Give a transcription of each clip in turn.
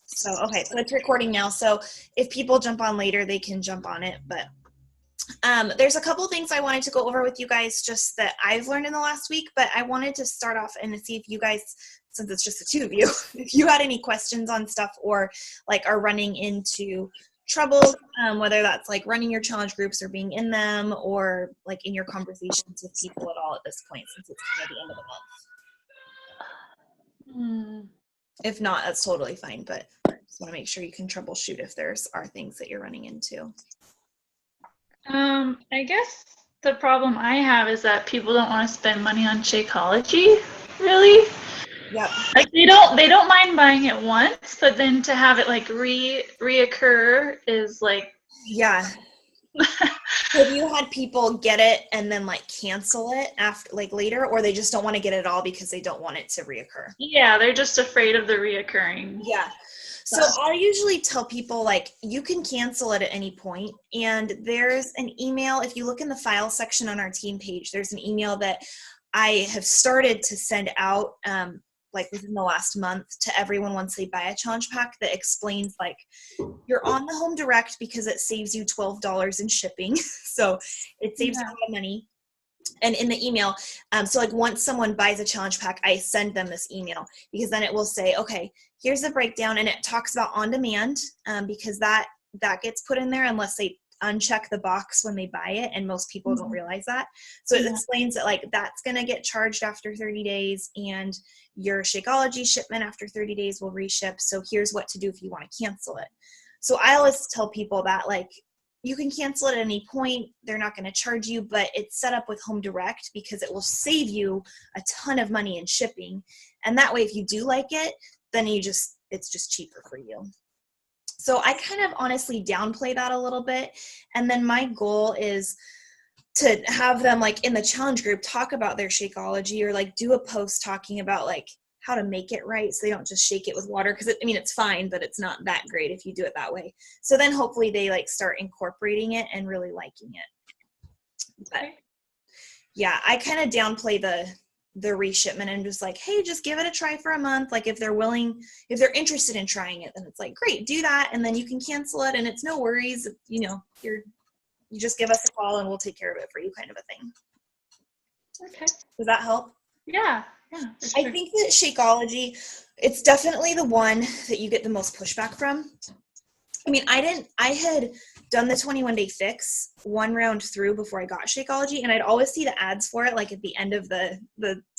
So, okay, so it's recording now. So if people jump on later, they can jump on it. But there's a couple things I wanted to go over with you guys just that I've learned in the last week. But I wanted to start off and see if you guys, since it's just the two of you, if you had any questions on stuff or like are running into trouble, whether that's like running your challenge groups or being in them or like in your conversations with people at all at this point, since it's kind of the end of the month. If not, that's totally fine, but I just want to make sure you can troubleshoot if there's are things that you're running into. I guess the problem I have is that people don't want to spend money on Shakeology, really. Yep. Like they don't mind buying it once, but then to have it like reoccur is like, yeah. Have you had people get it and then like cancel it after, like later, or they just don't want to get it all because they don't want it to reoccur? Yeah, they're just afraid of the reoccurring. Yeah. So I usually tell people like you can cancel it at any point, and there's an email. If you look in the file section on our team page, there's an email that I have started to send out like within the last month to everyone once they buy a challenge pack that explains like you're on the home direct because it saves you $12 in shipping. So it saves a lot of money. And in the email, so like once someone buys a challenge pack, I send them this email because then it will say, okay, here's the breakdown, and it talks about on demand because that gets put in there unless they uncheck the box when they buy it, and most people don't realize that. So it explains that like that's going to get charged after 30 days, and your Shakeology shipment after 30 days will reship. So here's what to do if you want to cancel it. So I always tell people that like you can cancel it at any point. They're not going to charge you, but it's set up with Home Direct because it will save you a ton of money in shipping. And that way, if you do like it, then it's just cheaper for you. So I kind of honestly downplay that a little bit. And then my goal is to have them like in the challenge group talk about their Shakeology or like do a post talking about like how to make it right so they don't just shake it with water, because it's fine, but it's not that great if you do it that way. So then hopefully they like start incorporating it and really liking it. But yeah, I kind of downplay the reshipment and just like, hey, just give it a try for a month. Like if they're interested in trying it, then it's like, great, do that, and then you can cancel it and it's no worries. You just give us a call and we'll take care of it for you, kind of a thing. Okay. Does that help? Yeah. I think that Shakeology, it's definitely the one that you get the most pushback from. I had done the 21-day fix one round through before I got Shakeology, and I'd always see the ads for it like at the end of the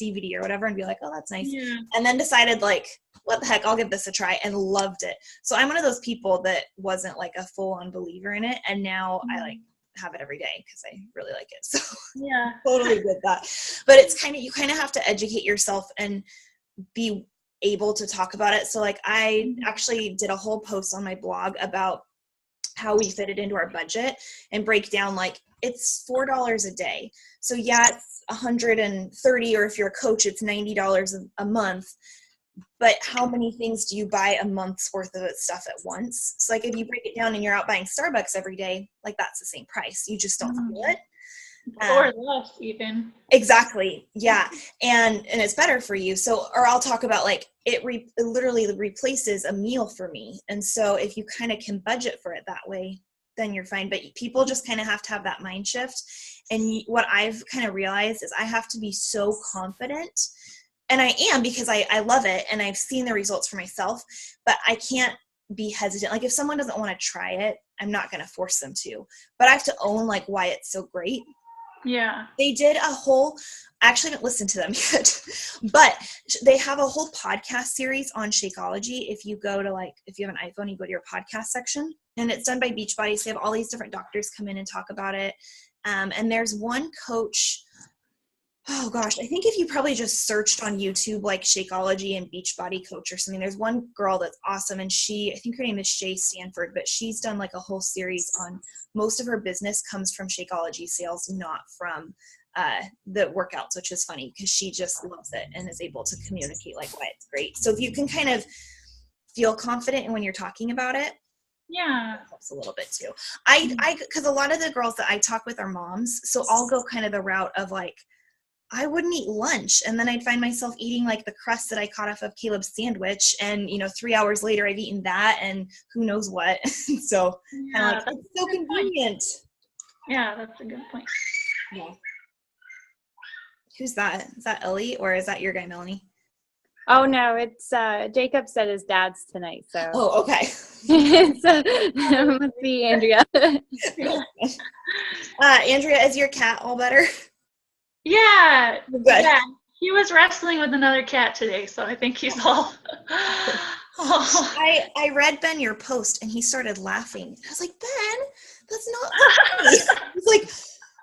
DVD or whatever and be like, oh, that's nice. Yeah. And then decided like, what the heck, I'll give this a try, and loved it. So I'm one of those people that wasn't like a full-on believer in it, and now I like have it every day because I really like it. So yeah, totally with that. But it's you kind of have to educate yourself and be able to talk about it. So like I actually did a whole post on my blog about how we fit it into our budget and break down like it's $4 a day. So yeah, it's $130, or if you're a coach, it's $90 a month. But how many things do you buy a month's worth of stuff at once? So like if you break it down and you're out buying Starbucks every day, like that's the same price. You just don't feel it. Or less even. Exactly. Yeah. And it's better for you. So, or I'll talk about like it literally replaces a meal for me. And so if you kind of can budget for it that way, then you're fine. But people just kind of have to have that mind shift. And what I've kind of realized is I have to be so confident. And I am, because I love it and I've seen the results for myself, but I can't be hesitant. Like if someone doesn't want to try it, I'm not going to force them to, but I have to own like why it's so great. Yeah. They did I actually haven't listened to them yet, but they have a whole podcast series on Shakeology. If you go to if you have an iPhone, you go to your podcast section, and it's done by Beachbody. So they have all these different doctors come in and talk about it. And there's one coach, oh gosh, I think if you probably just searched on YouTube, like Shakeology and Beachbody coach or something, there's one girl that's awesome. And I think her name is Shay Stanford, but she's done like a whole series on most of her business comes from Shakeology sales, not from the workouts, which is funny because she just loves it and is able to communicate like why it's great. So if you can kind of feel confident when you're talking about it, yeah, that helps a little bit too. Because a lot of the girls that I talk with are moms, so I'll go kind of the route of like, I wouldn't eat lunch. And then I'd find myself eating like the crust that I caught off of Caleb's sandwich. And, 3 hours later I've eaten that and who knows what. So Yeah, kind of like, it's so convenient. Yeah, that's a good point. Yeah. Who's that? Is that Ellie or is that your guy, Melanie? Oh no, it's Jacob said his dad's tonight, so. Oh, okay. It must be Andrea. Andrea, is your cat all better? Yeah. Good. Yeah. He was wrestling with another cat today, so I think he's all. I read Ben your post and he started laughing. I was like, Ben, that's not funny. He's like,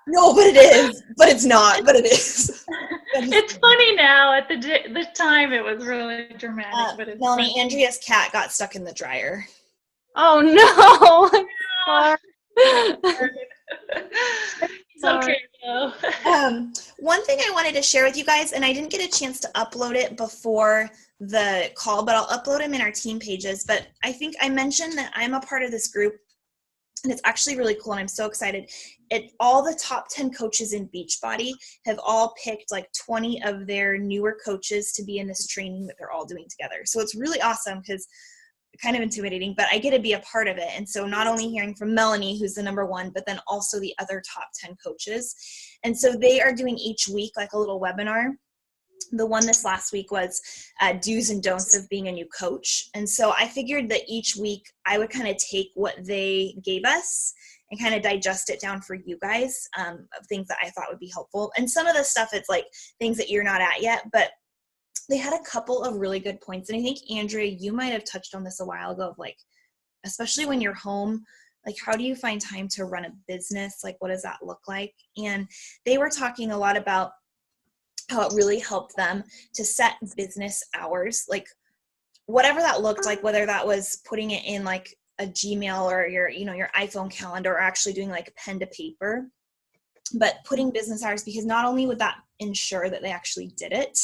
no, but it is. But it's not. But it is. It's funny now. At the time, it was really dramatic. But it's Melanie, funny. Andrea's cat got stuck in the dryer. Oh no. It's okay though. One thing I wanted to share with you guys, and I didn't get a chance to upload it before the call, but I'll upload them in our team pages. But I think I mentioned that I'm a part of this group, and it's actually really cool, and I'm so excited. All the top 10 coaches in Beachbody have all picked like 20 of their newer coaches to be in this training that they're all doing together. So it's really awesome because kind of intimidating, but I get to be a part of it. And so not only hearing from Melanie, who's the number one, but then also the other top 10 coaches. And so they are doing each week like a little webinar. The one this last week was do's and don'ts of being a new coach. And so I figured that each week I would kind of take what they gave us and kind of digest it down for you guys of things that I thought would be helpful. And some of the stuff, it's like things that you're not at yet, but they had a couple of really good points. And I think, Andrea, you might have touched on this a while ago of like, especially when you're home, like how do you find time to run a business? Like what does that look like? And they were talking a lot about how it really helped them to set business hours, like whatever that looked like, whether that was putting it in like a Gmail or your iPhone calendar or actually doing like pen to paper, but putting business hours, because not only would that ensure that they actually did it,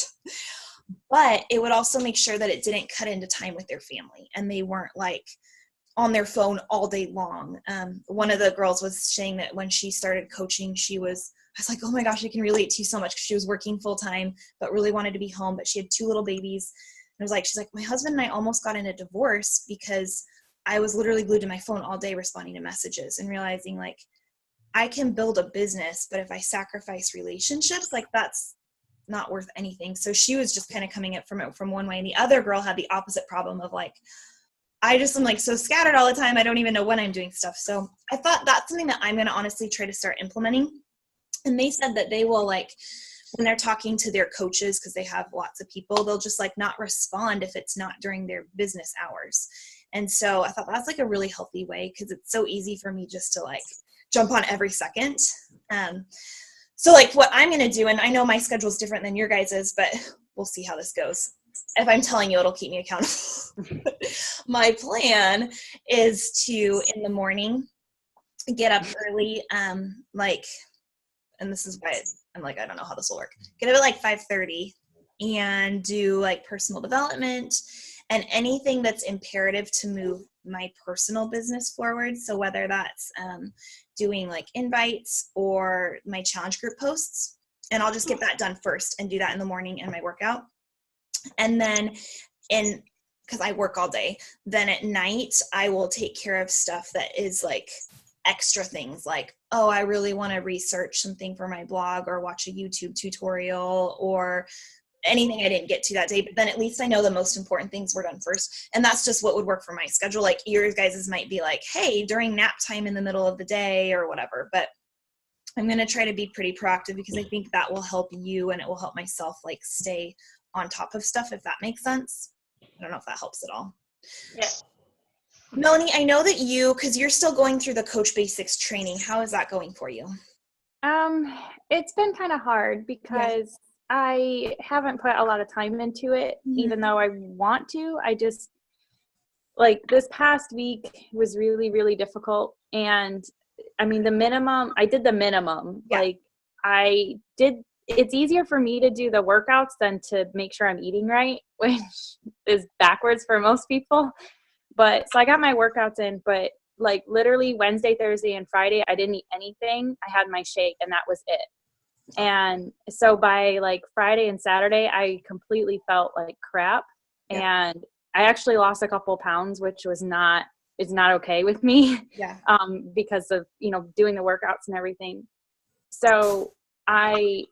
but it would also make sure that it didn't cut into time with their family and they weren't like on their phone all day long. One of the girls was saying that when she started coaching, I was like, oh my gosh, I can relate to you so much, because she was working full time, but really wanted to be home, but she had 2 little babies. And she's like, my husband and I almost got in a divorce because I was literally glued to my phone all day responding to messages and realizing like I can build a business, but if I sacrifice relationships, like that's not worth anything. So she was just kind of coming at from one way. And the other girl had the opposite problem of like, I just am like so scattered all the time. I don't even know when I'm doing stuff. So I thought that's something that I'm going to honestly try to start implementing. And they said that they will like, when they're talking to their coaches, because they have lots of people, they'll just like not respond if it's not during their business hours. And so I thought that's like a really healthy way, because it's so easy for me just to like jump on every second. So like what I'm going to do, and I know my schedule is different than your guys's, but we'll see how this goes. If I'm telling you, it'll keep me accountable. My plan is to, in the morning, get up early, and this is why I'm like, I don't know how this will work. Get up at like 5:30 and do like personal development and anything that's imperative to move my personal business forward. So whether that's doing like invites or my challenge group posts, and I'll just get that done first and do that in the morning in my workout. And then because I work all day, then at night I will take care of stuff that is like extra things, like, oh, I really want to research something for my blog or watch a YouTube tutorial or anything I didn't get to that day. But then at least I know the most important things were done first. And that's just what would work for my schedule. Like your guys's might be like, hey, during nap time in the middle of the day or whatever. But I'm going to try to be pretty proactive, because I think that will help you and it will help myself like stay on top of stuff, if that makes sense. I don't know if that helps at all. Yeah. Melanie, I know that because you're still going through the Coach Basics training. How is that going for you? It's been kind of hard because I haven't put a lot of time into it, even though I want to. I just, like, this past week was really, really difficult. And I mean, I did the minimum. Yeah. Like it's easier for me to do the workouts than to make sure I'm eating right, which is backwards for most people. But so I got my workouts in, but like literally Wednesday, Thursday, and Friday, I didn't eat anything. I had my shake and that was it. And so by like Friday and Saturday, I completely felt like crap. Yeah. And I actually lost a couple pounds, which is not okay with me. Yeah. Because of, doing the workouts and everything. So I,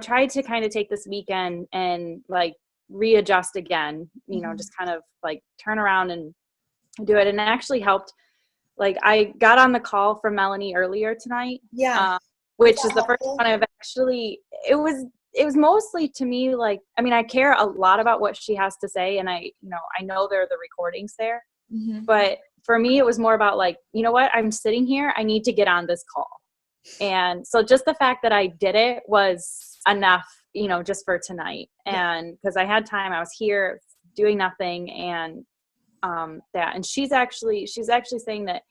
tried to kind of take this weekend and like readjust again, just kind of like turn around and do it. And it actually helped. Like I got on the call from Melanie earlier tonight. Yeah. Which is the first one I've actually, it was mostly to me, like, I mean, I care a lot about what she has to say. And I know there are the recordings there, but for me, it was more about like, you know what, I'm sitting here, I need to get on this call. And so just the fact that I did it was enough, just for tonight. And because I had time, I was here doing nothing. And and she's actually saying that,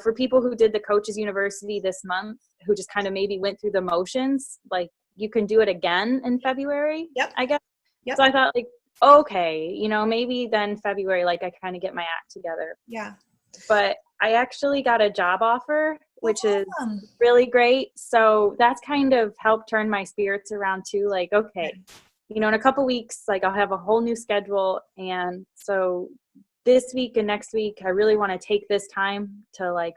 for people who did the Coaches University this month, who just kind of maybe went through the motions, like you can do it again in February, I guess. So I thought like, okay, maybe then February, like I kind of get my act together. Yeah. But I actually got a job offer, which is really great. So that's kind of helped turn my spirits around too. Like, okay, in a couple weeks, like I'll have a whole new schedule. And so this week and next week, I really want to take this time to like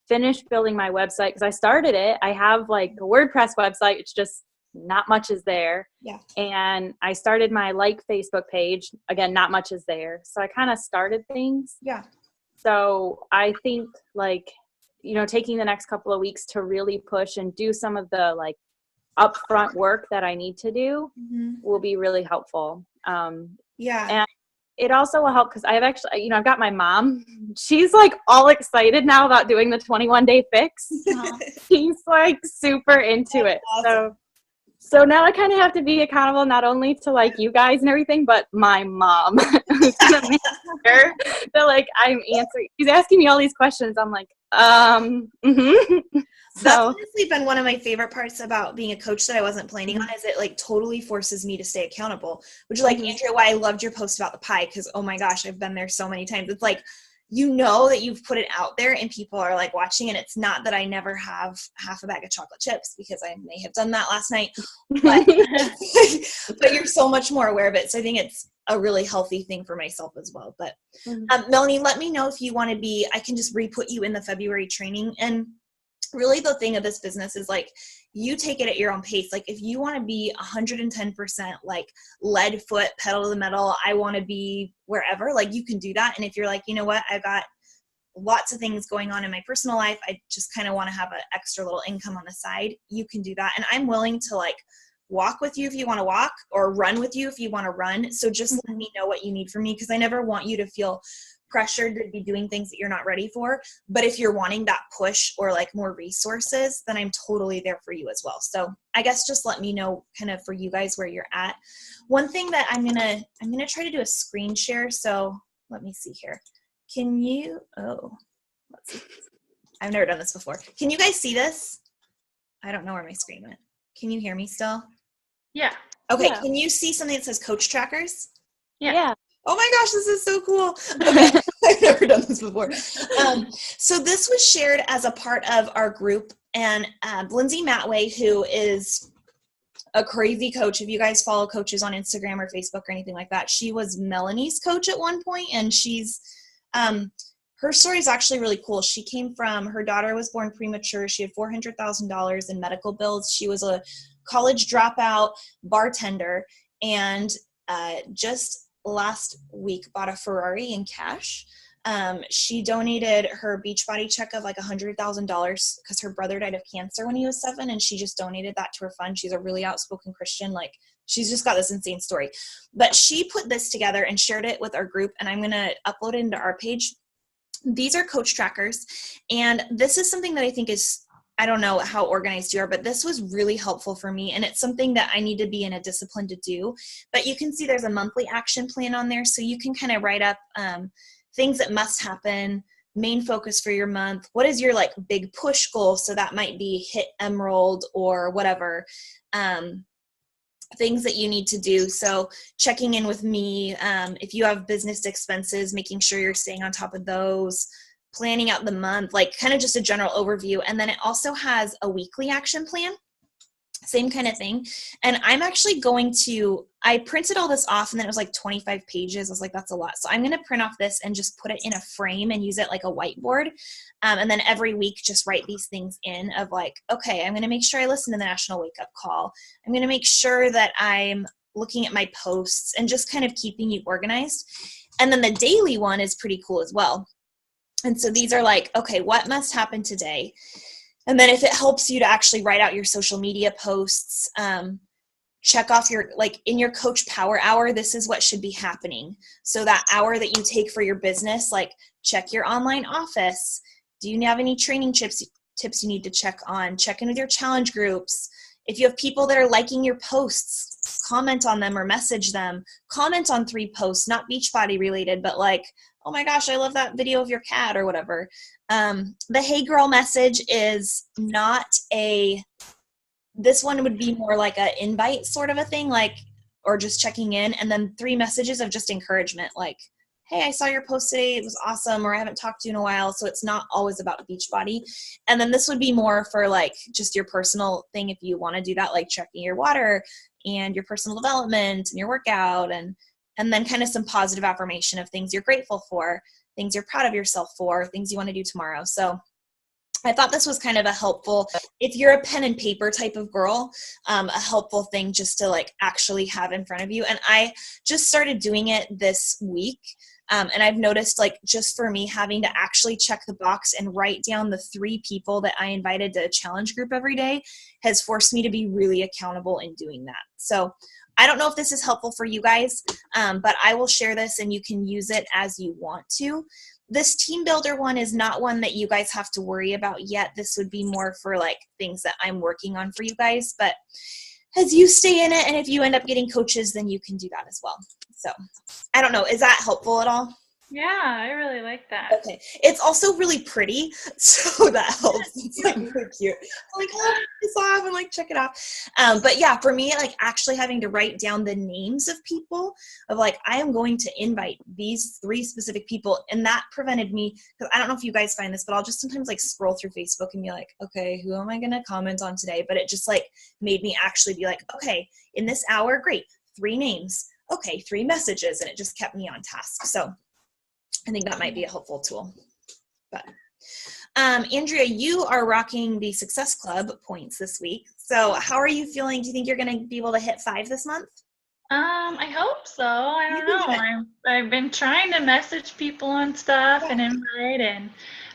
finish building my website, because I started it. I have like a WordPress website. It's just not much is there. Yeah. And I started my Facebook page. Again, not much is there. So I kind of started things. Yeah. So I think like, taking the next couple of weeks to really push and do some of the like upfront work that I need to do will be really helpful. Yeah. And it also will help because I've actually, I've got my mom. She's like all excited now about doing the 21-day fix. She's like super into it. Awesome. So now I kind of have to be accountable not only to like you guys and everything, but my mom, who's gonna make sure that like I'm answering. She's asking me all these questions. I'm like, That's honestly been one of my favorite parts about being a coach that I wasn't planning on, is it like totally forces me to stay accountable, which is like, Andrea, why I loved your post about the pie. Cause oh my gosh, I've been there so many times. It's like, that you've put it out there and people are like watching, and it's not that I never have half a bag of chocolate chips, because I may have done that last night, but, but you're so much more aware of it. So I think it's a really healthy thing for myself as well. But Melanie, let me know if you want to be, I can just re-put you in the February training. And really the thing of this business is like, you take it at your own pace. Like if you want to be 110% like lead foot, pedal to the metal, I want to be wherever, like you can do that. And if you're like, you know what, I've got lots of things going on in my personal life, I just kind of want to have an extra little income on the side, you can do that. And I'm willing to like walk with you if you want to walk, or run with you if you want to run. So just let me know what you need from me, because I never want you to feel pressured to be doing things that you're not ready for. But if you're wanting that push or like more resources, then I'm totally there for you as well. So I guess just let me know kind of for you guys where you're at. One thing that I'm gonna try to do a screen share. So let me see here. Can you, let's see. I've never done this before. Can you guys see this? I don't know where my screen went. Can you hear me still? Yeah. Okay. Yeah. Can you see something that says Coach Trackers? Yeah. Oh my gosh, this is so cool. Okay. I've never done this before. So this was shared as a part of our group, and Lindsay Matway, who is a crazy coach. If you guys follow coaches on Instagram or Facebook or anything like that, she was Melanie's coach at one point, and she's, her story is actually really cool. She came from, her daughter was born premature. She had $400,000 in medical bills. She was a college dropout bartender, and just last week bought a Ferrari in cash. She donated her Beachbody check of like $100,000 because her brother died of cancer when he was 7, and she just donated that to her fund. She's a really outspoken Christian. Like, she's just got this insane story. But she put this together and shared it with our group, and I'm going to upload it into our page. These are Coach Trackers, and this is something that I think is, I don't know how organized you are, but this was really helpful for me, and it's something that I need to be in a discipline to do. But you can see there's a monthly action plan on there, so you can kind of write up things that must happen, main focus for your month. What is your like big push goal? So that might be hit Emerald or whatever, things that you need to do. So checking in with me, if you have business expenses, making sure you're staying on top of those, planning out the month, like kind of just a general overview. And then it also has a weekly action plan. Same kind of thing. And I'm actually I printed all this off and then it was like 25 pages. I was like, that's a lot. So I'm going to print off this and just put it in a frame and use it like a whiteboard. And then every week, just write these things in of like, okay, I'm going to make sure I listen to the National Wake Up Call. I'm going to make sure that I'm looking at my posts and just kind of keeping you organized. And then the daily one is pretty cool as well. And so these are like, okay, what must happen today? And then if it helps you to actually write out your social media posts, check off in your coach power hour, this is what should be happening. So that hour that you take for your business, like check your online office. Do you have any training tips you need to check on? Check in with your challenge groups. If you have people that are liking your posts, comment on them or message them. Comment on 3 posts, not Beachbody related, but like, oh my gosh, I love that video of your cat or whatever. The hey girl message is not this one would be more like an invite sort of a thing, like, or just checking in. And then 3 messages of just encouragement, like, hey, I saw your post today. It was awesome. Or I haven't talked to you in a while. So it's not always about Beachbody. And then this would be more for like just your personal thing. If you want to do that, like checking your water and your personal development and your workout, and then kind of some positive affirmation of things you're grateful for, things you're proud of yourself for, things you want to do tomorrow. So I thought this was kind of a helpful, if you're a pen and paper type of girl, a helpful thing just to like actually have in front of you. And I just started doing it this week. And I've noticed like just for me having to actually check the box and write down the 3 people that I invited to a challenge group every day has forced me to be really accountable in doing that. So I don't know if this is helpful for you guys, but I will share this and you can use it as you want to. This team builder one is not one that you guys have to worry about yet. This would be more for like things that I'm working on for you guys. But as you stay in it, and if you end up getting coaches, then you can do that as well. So I don't know. Is that helpful at all? Yeah, I really like that. Okay. It's also really pretty, so that helps. It's like really cute. I'm like, oh, this off and like check it out. But yeah, for me, like actually having to write down the names of people of like, I am going to invite these 3 specific people. And that prevented me, because I don't know if you guys find this, but I'll just sometimes like scroll through Facebook and be like, okay, who am I going to comment on today? But it just like made me actually be like, okay, in this hour, great, 3 names. Okay, 3 messages. And it just kept me on task. So I think that might be a helpful tool. But Andrea, you are rocking the Success Club points this week. So how are you feeling? Do you think you're going to be able to hit 5 this month? I hope so. I don't know. I've been trying to message people and stuff and invite, and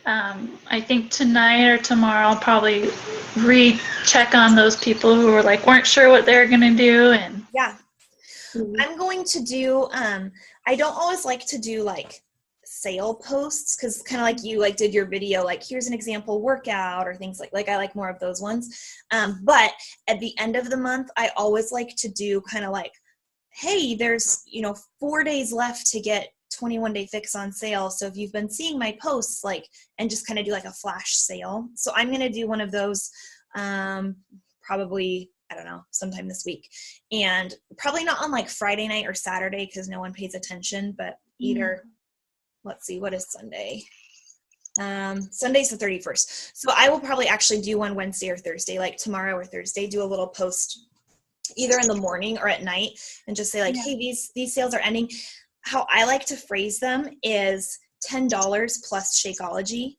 I think tonight or tomorrow I'll probably recheck on those people who were like weren't sure what they were going to do. And yeah, I'm going to do. I don't always like to do like sale posts, because kind of like you like did your video, like here's an example workout or things like I like more of those ones. But at the end of the month, I always like to do kind of like, hey, there's 4 days left to get 21 Day Fix on sale. So if you've been seeing my posts, like, and just kind of do like a flash sale. So I'm going to do one of those probably, I don't know, sometime this week, and probably not on like Friday night or Saturday because no one pays attention, but either let's see, what is Sunday? Sunday's the 31st. So I will probably actually do one Wednesday or Thursday, like tomorrow or Thursday, do a little post either in the morning or at night and just say like, hey, these sales are ending. How I like to phrase them is $10 plus Shakeology.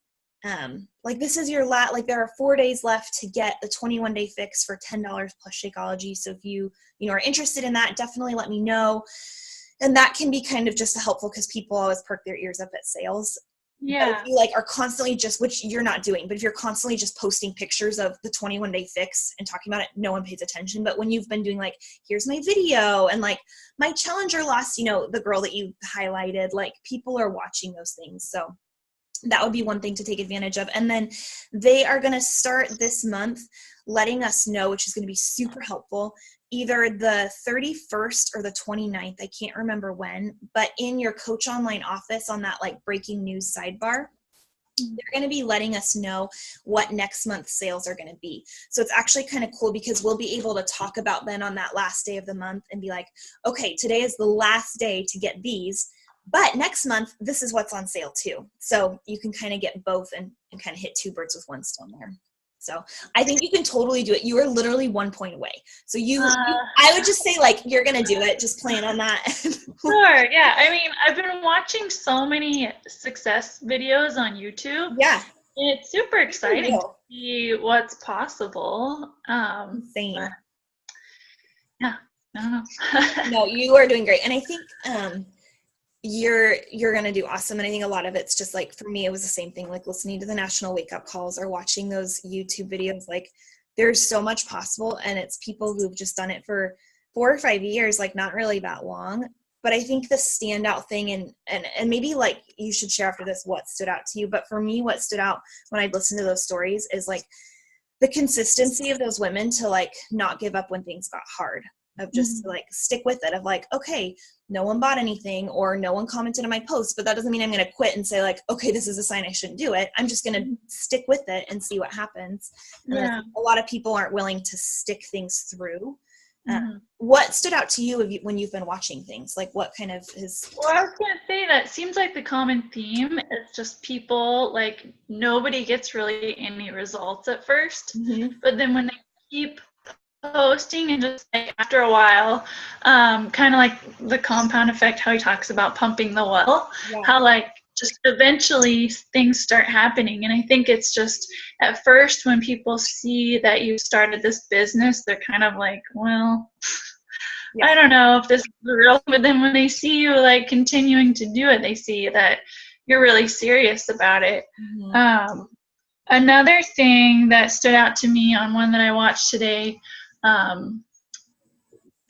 Like this is your like there are 4 days left to get the 21 Day Fix for $10 plus Shakeology. So if you are interested in that, definitely let me know. And that can be kind of just helpful because people always perk their ears up at sales. Yeah. But if you like are constantly just, which you're not doing, but if you're constantly just posting pictures of the 21 Day Fix and talking about it, no one pays attention. But when you've been doing like, here's my video and like my challenger lost, the girl that you highlighted, like people are watching those things. So that would be one thing to take advantage of. And then they are going to start this month letting us know, which is going to be super helpful, either the 31st or the 29th. I can't remember when, but in your Coach Online office on that like breaking news sidebar, they're going to be letting us know what next month's sales are going to be. So it's actually kind of cool because we'll be able to talk about them on that last day of the month and be like, okay, today is the last day to get these. But next month, this is what's on sale too. So you can kind of get both and kind of hit 2 birds with one stone there. So I think you can totally do it. You are literally 1 point away. So I would just say like, you're going to do it. Just plan on that. Sure. Yeah. I mean, I've been watching so many success videos on YouTube. Yeah. And it's super exciting to see what's possible. Insane. Yeah. I don't know. No, you are doing great. And I think, you're going to do awesome. And I think a lot of it's just like, for me, it was the same thing, like listening to the National Wake Up Calls or watching those YouTube videos. Like there's so much possible, and it's people who've just done it for 4 or 5 years, like not really that long. But I think the standout thing, and maybe like you should share after this what stood out to you, but for me, what stood out when I listened to those stories is like the consistency of those women to like not give up when things got hard, of just like stick with it, of like, okay, no one bought anything or no one commented on my post, but that doesn't mean I'm going to quit and say like, okay, this is a sign I shouldn't do it. I'm just going to stick with it and see what happens. And a lot of people aren't willing to stick things through. What stood out to you when you've been watching things? Like what kind of is... Well, I was going to say that seems like the common theme is just people, like nobody gets really any results at first, but then when they keep posting and just like after a while, kind of like the compound effect, how he talks about pumping the well, how like just eventually things start happening. And I think it's just at first when people see that you started this business, they're kind of like, well, I don't know if this is real. But then when they see you like continuing to do it, they see that you're really serious about it. Another thing that stood out to me on one that I watched today,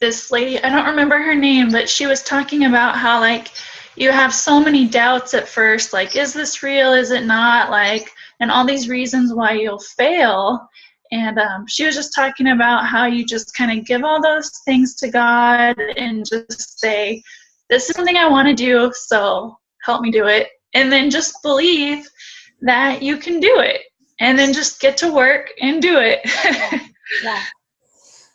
this lady, I don't remember her name, but she was talking about how like you have so many doubts at first, like, is this real, is it not, like, and all these reasons why you'll fail. And she was just talking about how you just kind of give all those things to God and just say, this is something I want to do, so help me do it. And then just believe that you can do it. And then just get to work and do it. Yeah.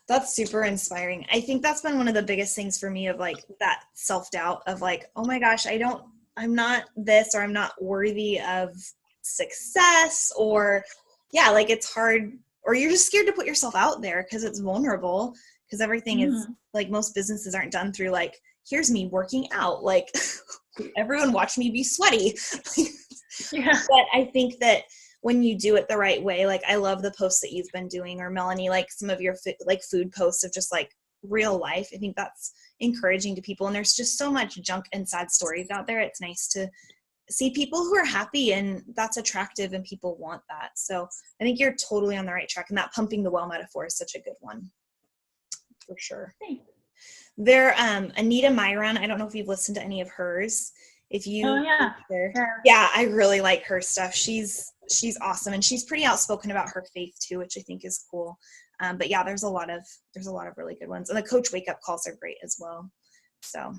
That's super inspiring. I think that's been one of the biggest things for me, of like that self-doubt of like, oh my gosh, I'm not this, or I'm not worthy of success, or like it's hard, or you're just scared to put yourself out there because it's vulnerable, because everything is like, most businesses aren't done through like, here's me working out, like everyone watch me be sweaty. But I think that when you do it the right way, like I love the posts that you've been doing, or Melanie, like some of your like food posts of just like real life. I think that's encouraging to people. And there's just so much junk and sad stories out there. It's nice to see people who are happy, and that's attractive, and people want that. So I think you're totally on the right track. And that pumping the well metaphor is such a good one, for sure. There, Anita Myron, I don't know if you've listened to any of hers. If you, I really like her stuff. She's awesome, and she's pretty outspoken about her faith too, which I think is cool. But yeah, there's a lot of really good ones, and the Coach Wake Up Calls are great as well. So,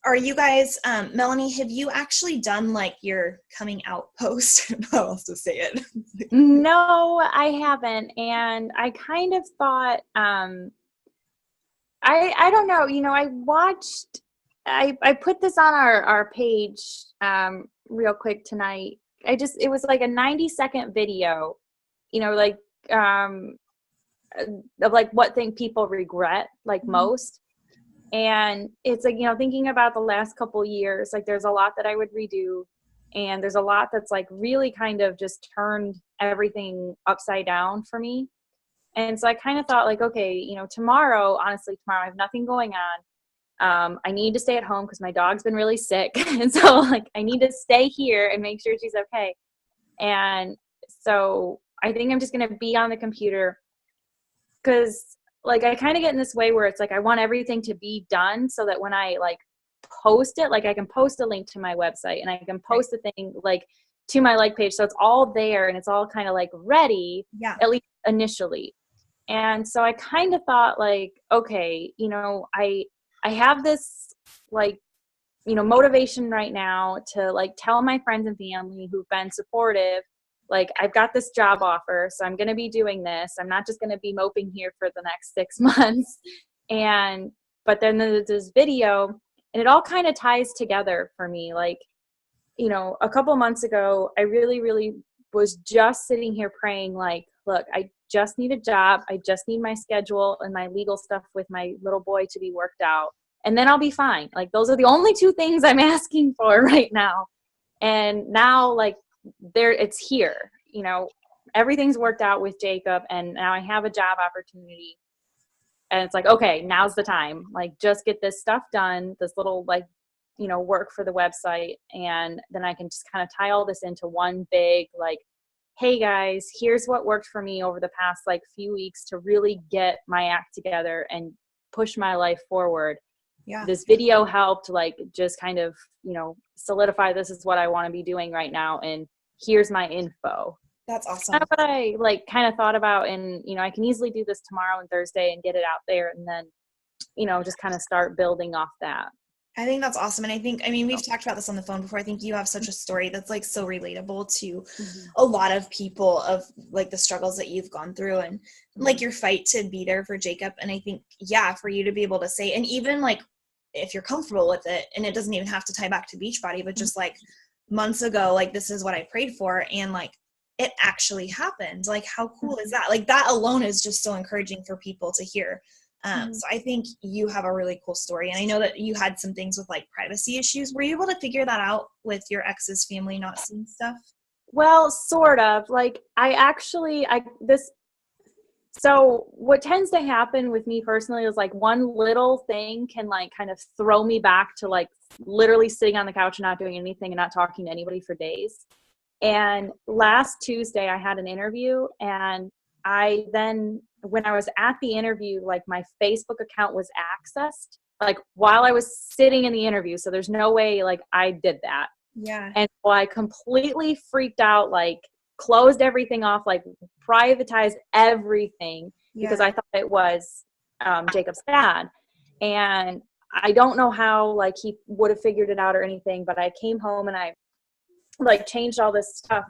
are you guys, Melanie? Have you actually done like your coming out post? I don't know how else to say it. No, I haven't, and I kind of thought, I don't know. You know, I watched. I put this on our page real quick tonight. It was like a 90-second video, you know, like of like what thing people regret like most. And it's like, you know, thinking about the last couple years, like there's a lot that I would redo, and there's a lot that's like really kind of just turned everything upside down for me. And so I kind of thought like, okay, you know, honestly, tomorrow I have nothing going on. I need to stay at home because my dog's been really sick. And so like, I need to stay here and make sure she's okay. And so I think I'm just going to be on the computer, because like, I kind of get in this way where it's like, I want everything to be done so that when I like post it, like I can post a link to my website, and I can post a thing like to my like page. So it's all there and it's all kind of like ready, at least initially. And so I kind of thought like, okay, you know, I have this like, you know, motivation right now to like tell my friends and family who've been supportive, like I've got this job offer, so I'm going to be doing this. I'm not just going to be moping here for the next 6 months. But then there's this video, and it all kind of ties together for me. Like, you know, a couple months ago, I really, really was just sitting here praying like, look, I just need a job. I just need my schedule and my legal stuff with my little boy to be worked out. And then I'll be fine. Like, those are the only two things I'm asking for right now. And now, like, it's here, you know, everything's worked out with Jacob, and now I have a job opportunity. And it's like, okay, now's the time. Like, just get this stuff done, this little, like, you know, work for the website. And then I can just kind of tie all this into one big, like, hey guys, here's what worked for me over the past, like, few weeks to really get my act together and push my life forward. Yeah. This video helped, like, just kind of, you know, solidify this is what I want to be doing right now. And here's my info. That's awesome. That's what I, like, kind of thought about. And, you know, I can easily do this tomorrow and Thursday and get it out there, and then, you know, just kind of start building off that. I think that's awesome. And I mean, we've talked about this on the phone before. I think you have such a story that's, like, so relatable to a lot of people, of, like, the struggles that you've gone through, and like your fight to be there for Jacob. And I think, yeah, for you to be able to say, and even, like, if you're comfortable with it, and it doesn't even have to tie back to Beachbody, but just, like, months ago, like, this is what I prayed for, and, like, it actually happened. Like, how cool is that? Like, that alone is just so encouraging for people to hear. So I think you have a really cool story. And I know that you had some things with, like, privacy issues. Were you able to figure that out with your ex's family not seeing stuff? Well, sort of. Like, so what tends to happen with me personally is, like, one little thing can, like, kind of throw me back to, like, literally sitting on the couch and not doing anything and not talking to anybody for days. And last Tuesday I had an interview, and when I was at the interview, like, my Facebook account was accessed, like, while I was sitting in the interview. So there's no way, like, I did that. Yeah. And so I completely freaked out, like, closed everything off, like, privatized everything because I thought it was Jacob's dad. And I don't know how, like, he would have figured it out or anything, but I came home and I, like, changed all this stuff.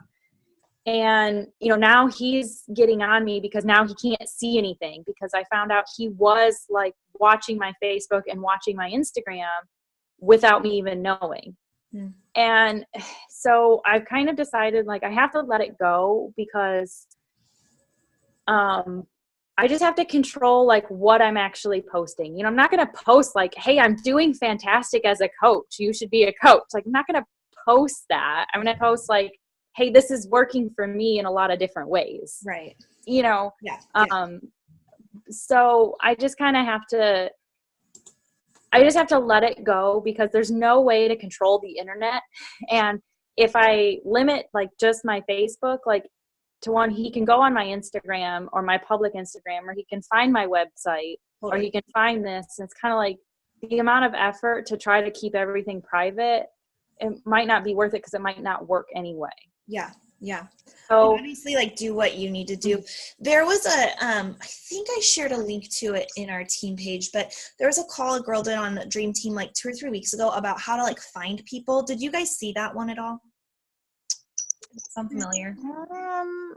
And, you know, now he's getting on me because now he can't see anything, because I found out he was, like, watching my Facebook and watching my Instagram without me even knowing. And so I've kind of decided, like, I have to let it go, because I just have to control, like, what I'm actually posting. You know, I'm not going to post, like, hey, I'm doing fantastic as a coach, you should be a coach. Like, I'm not going to post that. I'm going to post, like, hey, this is working for me in a lot of different ways. Right. You know? Yeah. So I just kind of have to let it go, because there's no way to control the internet. And if I limit, like, just my Facebook, like, to one, he can go on my Instagram or my public Instagram, or he can find my website, or he can find this. And it's kind of like the amount of effort to try to keep everything private, it might not be worth it, because it might not work anyway. Yeah. Yeah. So obviously, like, do what you need to do. There was I think I shared a link to it in our team page, but there was a call a girl did on the Dream Team, like, 2 or 3 weeks ago, about how to, like, find people. Did you guys see that one at all? Sound familiar?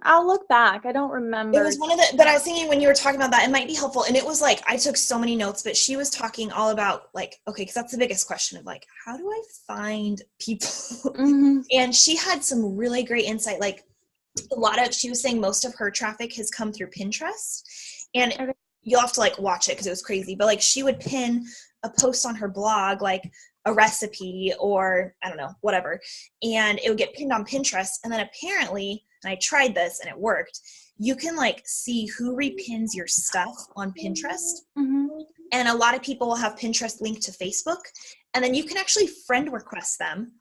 I'll look back. I don't remember. It was one of the, but I was thinking when you were talking about that, it might be helpful. And it was, like, I took so many notes, but she was talking all about, like, okay, because that's the biggest question of, like, how do I find people? And she had some really great insight. Like, she was saying most of her traffic has come through Pinterest, and you'll have to, like, watch it because it was crazy. But, like, she would pin a post on her blog, like a recipe or I don't know, whatever, and it would get pinned on Pinterest. And then apparently, and I tried this and it worked, you can, like, see who repins your stuff on Pinterest. And a lot of people will have Pinterest linked to Facebook, and then you can actually friend request them.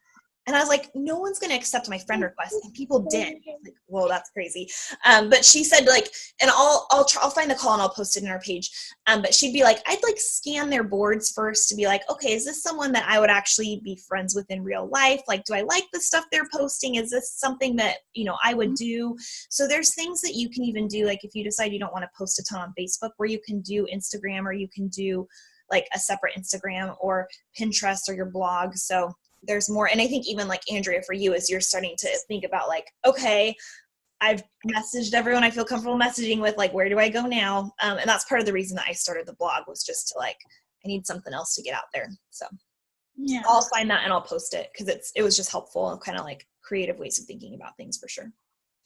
And I was like, no one's going to accept my friend request. And people did. Like, whoa, that's crazy. But she said, like, and I'll find the call and I'll post it in our page. But she'd be like, I'd, like, scan their boards first to be like, okay, is this someone that I would actually be friends with in real life? Like, do I like the stuff they're posting? Is this something that, you know, I would do? So there's things that you can even do. Like, if you decide you don't want to post a ton on Facebook, where you can do Instagram, or you can do, like, a separate Instagram or Pinterest or your blog. So there's more. And I think even, like, Andrea, for you, as you're starting to think about, like, okay, I've messaged everyone I feel comfortable messaging with, like, where do I go now? And that's part of the reason that I started the blog, was just to, like, I need something else to get out there. So yeah, I'll find that and I'll post it, because it was just helpful, kind of like creative ways of thinking about things, for sure.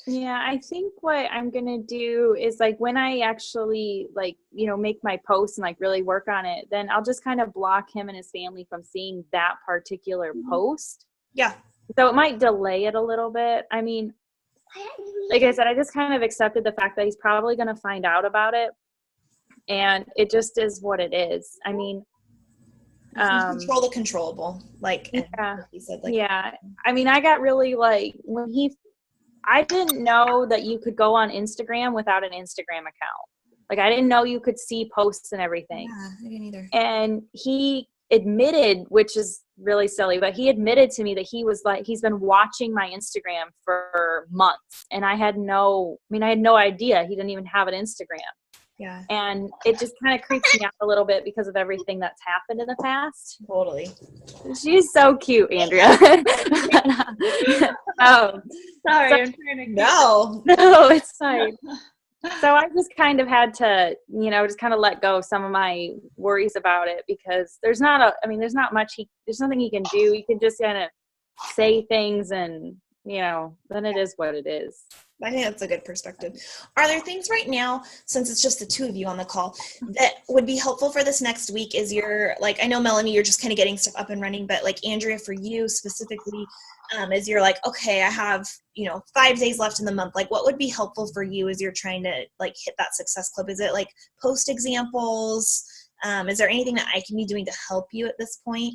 Yeah, I think what I'm gonna do is like when I actually like, make my posts and like really work on it, then I'll just kind of block him and his family from seeing that particular post. Yeah. So it might delay it a little bit. I mean, like I said, I just kind of accepted the fact that he's probably gonna find out about it. And it just is what it is. I mean, control the controllable. Like yeah, he said, yeah. I mean, I got really like I didn't know that you could go on Instagram without an Instagram account. Like I didn't know you could see posts and everything. Yeah, I didn't either. And he admitted, which is really silly, but he admitted to me that he's been watching my Instagram for months. And I had no idea he didn't even have an Instagram. Yeah. And it just kind of creeps me out a little bit because of everything that's happened in the past. Totally. She's so cute, Andrea. Sorry, so, I'm trying to. No, it's fine. So I just kind of had to, just kind of let go of some of my worries about it because there's nothing he can do. He can just kind of say things and, then it is what it is. I think that's a good perspective. Are there things right now, since it's just the two of you on the call, that would be helpful for this next week? Is I know Melanie, you're just kind of getting stuff up and running, but like Andrea, for you specifically, is you're like, okay, I have, 5 days left in the month. Like what would be helpful for you as you're trying to like hit that success club? Is it like post examples? Is there anything that I can be doing to help you at this point?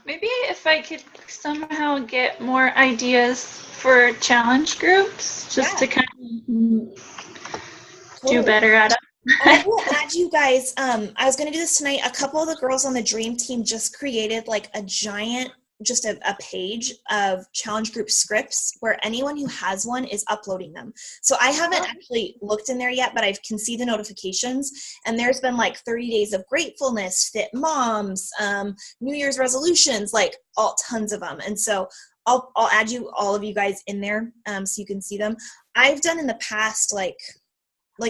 Maybe if I could somehow get more ideas for challenge groups, just to kind of do better at it. I will add you guys. I was going to do this tonight. A couple of the girls on the dream team just created like a giant, just a page of challenge group scripts where anyone who has one is uploading them. So I haven't actually looked in there yet, but I can see the notifications, and there's been like 30 days of gratefulness, fit moms, New Year's resolutions, like all tons of them. And so I'll add all of you guys in there so you can see them. I've done in the past, like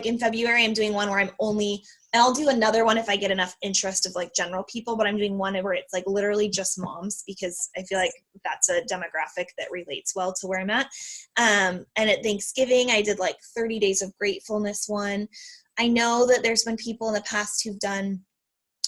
in February, I'm doing one where and I'll do another one if I get enough interest of like general people, but I'm doing one where it's like literally just moms because I feel like that's a demographic that relates well to where I'm at. And at Thanksgiving, I did like 30 days of gratefulness one. I know that there's been people in the past who've done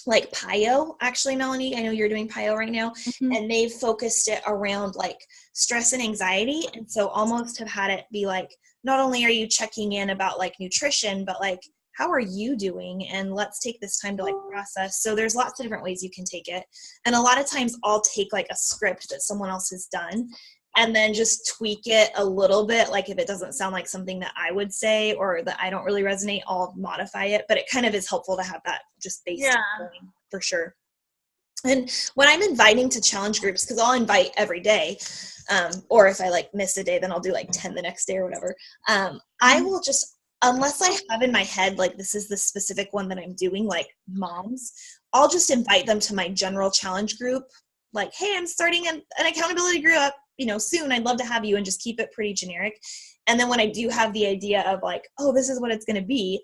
like PIO, actually, Melanie, I know you're doing PIO right now, and they've focused it around like stress and anxiety. And so almost have had it be like, not only are you checking in about like nutrition, but like, how are you doing? And let's take this time to like process. So there's lots of different ways you can take it. And a lot of times I'll take like a script that someone else has done and then just tweak it a little bit. Like if it doesn't sound like something that I would say or that I don't really resonate, I'll modify it. But it kind of is helpful to have that just basic going, for sure. And when I'm inviting to challenge groups, because I'll invite every day, or if I like miss a day, then I'll do like 10 the next day or whatever. I will just, unless I have in my head, like this is the specific one that I'm doing, like moms, I'll just invite them to my general challenge group. Like, hey, I'm starting an accountability group, soon. I'd love to have you, and just keep it pretty generic. And then when I do have the idea of like, oh, this is what it's going to be,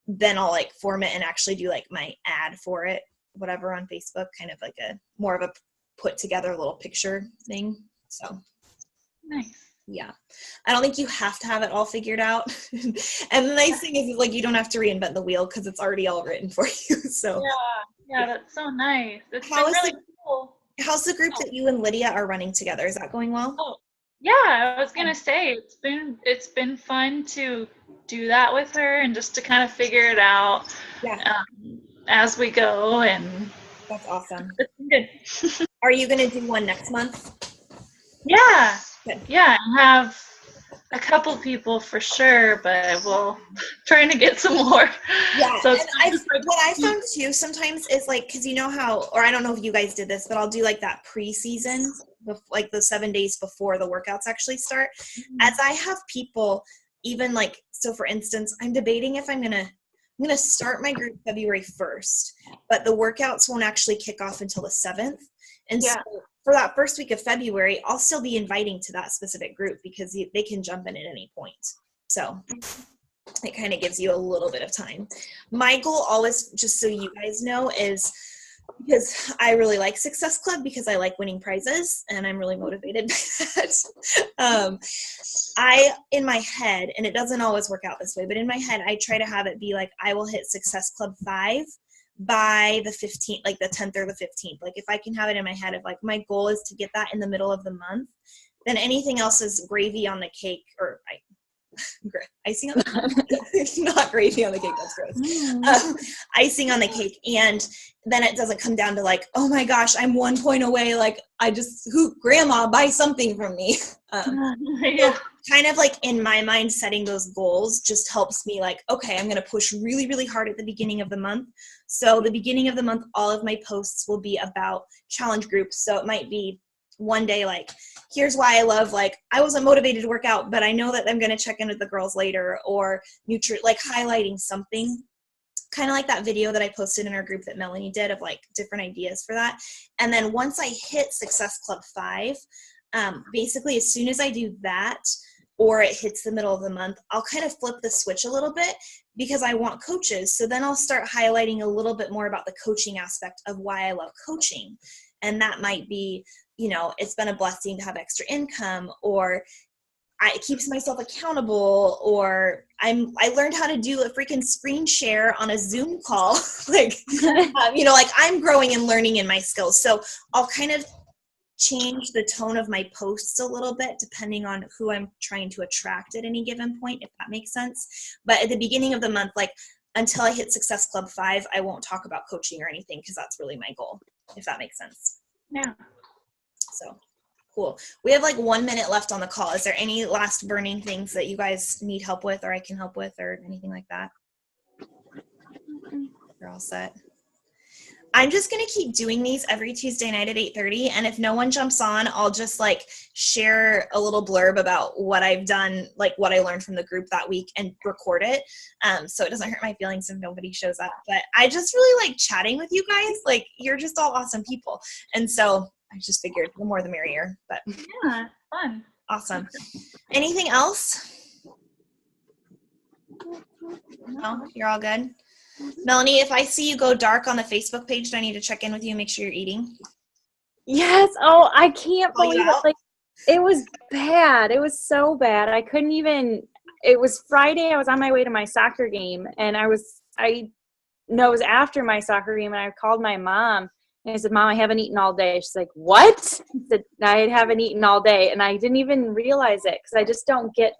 then I'll like form it and actually do like my ad for it, whatever, on Facebook, kind of like more of a put together little picture thing. So nice. Yeah. I don't think you have to have it all figured out. And the nice thing is like, you don't have to reinvent the wheel because it's already all written for you. So yeah, that's so nice. It's been really cool. How's the group that you and Lydia are running together? Is that going well? Oh, yeah, I was going to say, it's been fun to do that with her and just to kind of figure it out as we go. And that's awesome. It's good. Are you going to do one next month? Yeah. Good. Yeah, I have a couple people for sure, but we'll trying to get some more. Yeah, so what I found too sometimes is like, because you know how, or I don't know if you guys did this, but I'll do like that pre-season, like the 7 days before the workouts actually start. As I have people, even like, so for instance, I'm debating if I'm gonna start my group February 1st, but the workouts won't actually kick off until the 7th. And so for that first week of February, I'll still be inviting to that specific group because they can jump in at any point. So it kind of gives you a little bit of time. My goal always, just so you guys know, is because I really like Success Club because I like winning prizes and I'm really motivated by that. In my head, and it doesn't always work out this way, but in my head, I try to have it be like, I will hit Success Club 5 by the 15th, like the 10th or the 15th. Like if I can have it in my head of like, my goal is to get that in the middle of the month, then anything else is gravy on the cake, or icing on the cake. Not gravy on the cake, that's gross. Icing on the cake. And then it doesn't come down to like, oh my gosh, I'm 1 point away, like grandma, buy something from me. Yeah. Kind of like in my mind, setting those goals just helps me like, okay, I'm going to push really, really hard at the beginning of the month. So the beginning of the month, all of my posts will be about challenge groups. So it might be one day like, here's why I love, like, I wasn't motivated to work out, but I know that I'm going to check in with the girls later, or like highlighting something, kind of like that video that I posted in our group that Melanie did of like different ideas for that. And then once I hit Success Club 5, basically as soon as I do that, or it hits the middle of the month, I'll kind of flip the switch a little bit because I want coaches. So then I'll start highlighting a little bit more about the coaching aspect of why I love coaching. And that might be, you know, it's been a blessing to have extra income, or it keeps myself accountable, or I learned how to do a freaking screen share on a Zoom call. Like, you know, like I'm growing and learning in my skills. So I'll kind of change the tone of my posts a little bit depending on who I'm trying to attract at any given point, if that makes sense. But at the beginning of the month, like until I hit Success Club 5, I won't talk about coaching or anything because that's really my goal, if that makes sense. Yeah. So cool. We have like 1 minute left on the call. Is there any last burning things that you guys need help with, or I can help with, or anything like that? You're all set. I'm just going to keep doing these every Tuesday night at 8:30. And if no one jumps on, I'll just like share a little blurb about what I've done, like what I learned from the group that week, and record it. So it doesn't hurt my feelings if nobody shows up. But I just really like chatting with you guys. Like, you're just all awesome people. And so I just figured the more the merrier. But Yeah, fun. Awesome. Anything else? No, you're all good. Melanie, if I see you go dark on the Facebook page, do I need to check in with you and make sure you're eating? Yes. Oh, I can't believe it. Like, it was bad. It was so bad. I couldn't even, it was Friday. I was on my way to my soccer game, and it was after my soccer game, and I called my mom and I said, Mom, I haven't eaten all day. She's like, what? I said, I haven't eaten all day. And I didn't even realize it because I just don't get